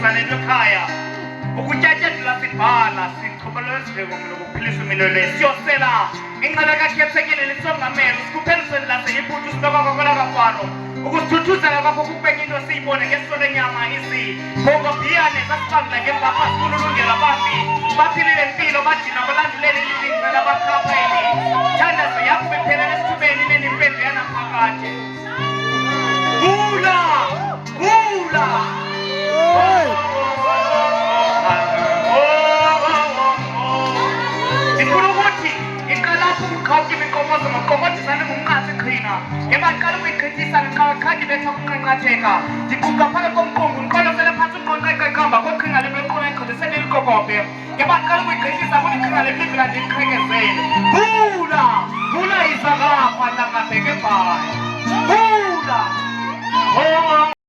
esithokozane ekhaya ukutyatyadula sibhala siqhobolezele ngokuphilisa imililo siyosela inqala kakhethekile lisongamelo sikuphelisweni laseyibhutu sibekwakokola kafaro ukusithuthuzela kwakho kubeka into siyibone ngeso lenyama izibhongobhiyane sasibangela ngembapha sikululungela bambi baphilile impilo badina balandulele ilinqe labakhapheli thandazo yakho bephelele esithubeni nenimpendu yanaphakade Bula! Bula! Ndifuna ukuthi iqalapho umkhawuti imikomozo ngokuqomodisane ngumnqatsi qhina ngebaqala ukuyigqithisa ngeqawaqhadi betha ukunqanqatheka ndiquqa phakathi komqungu ndiqolosele phantsi uqonqeqe qamba kweqhinga lemequna egqithisele ilikokobhe ngebaqala ukuyigqithisa kuliqhinga lemlivila ndiliqhekezele Bula! Bula izakapha langabheke bhayi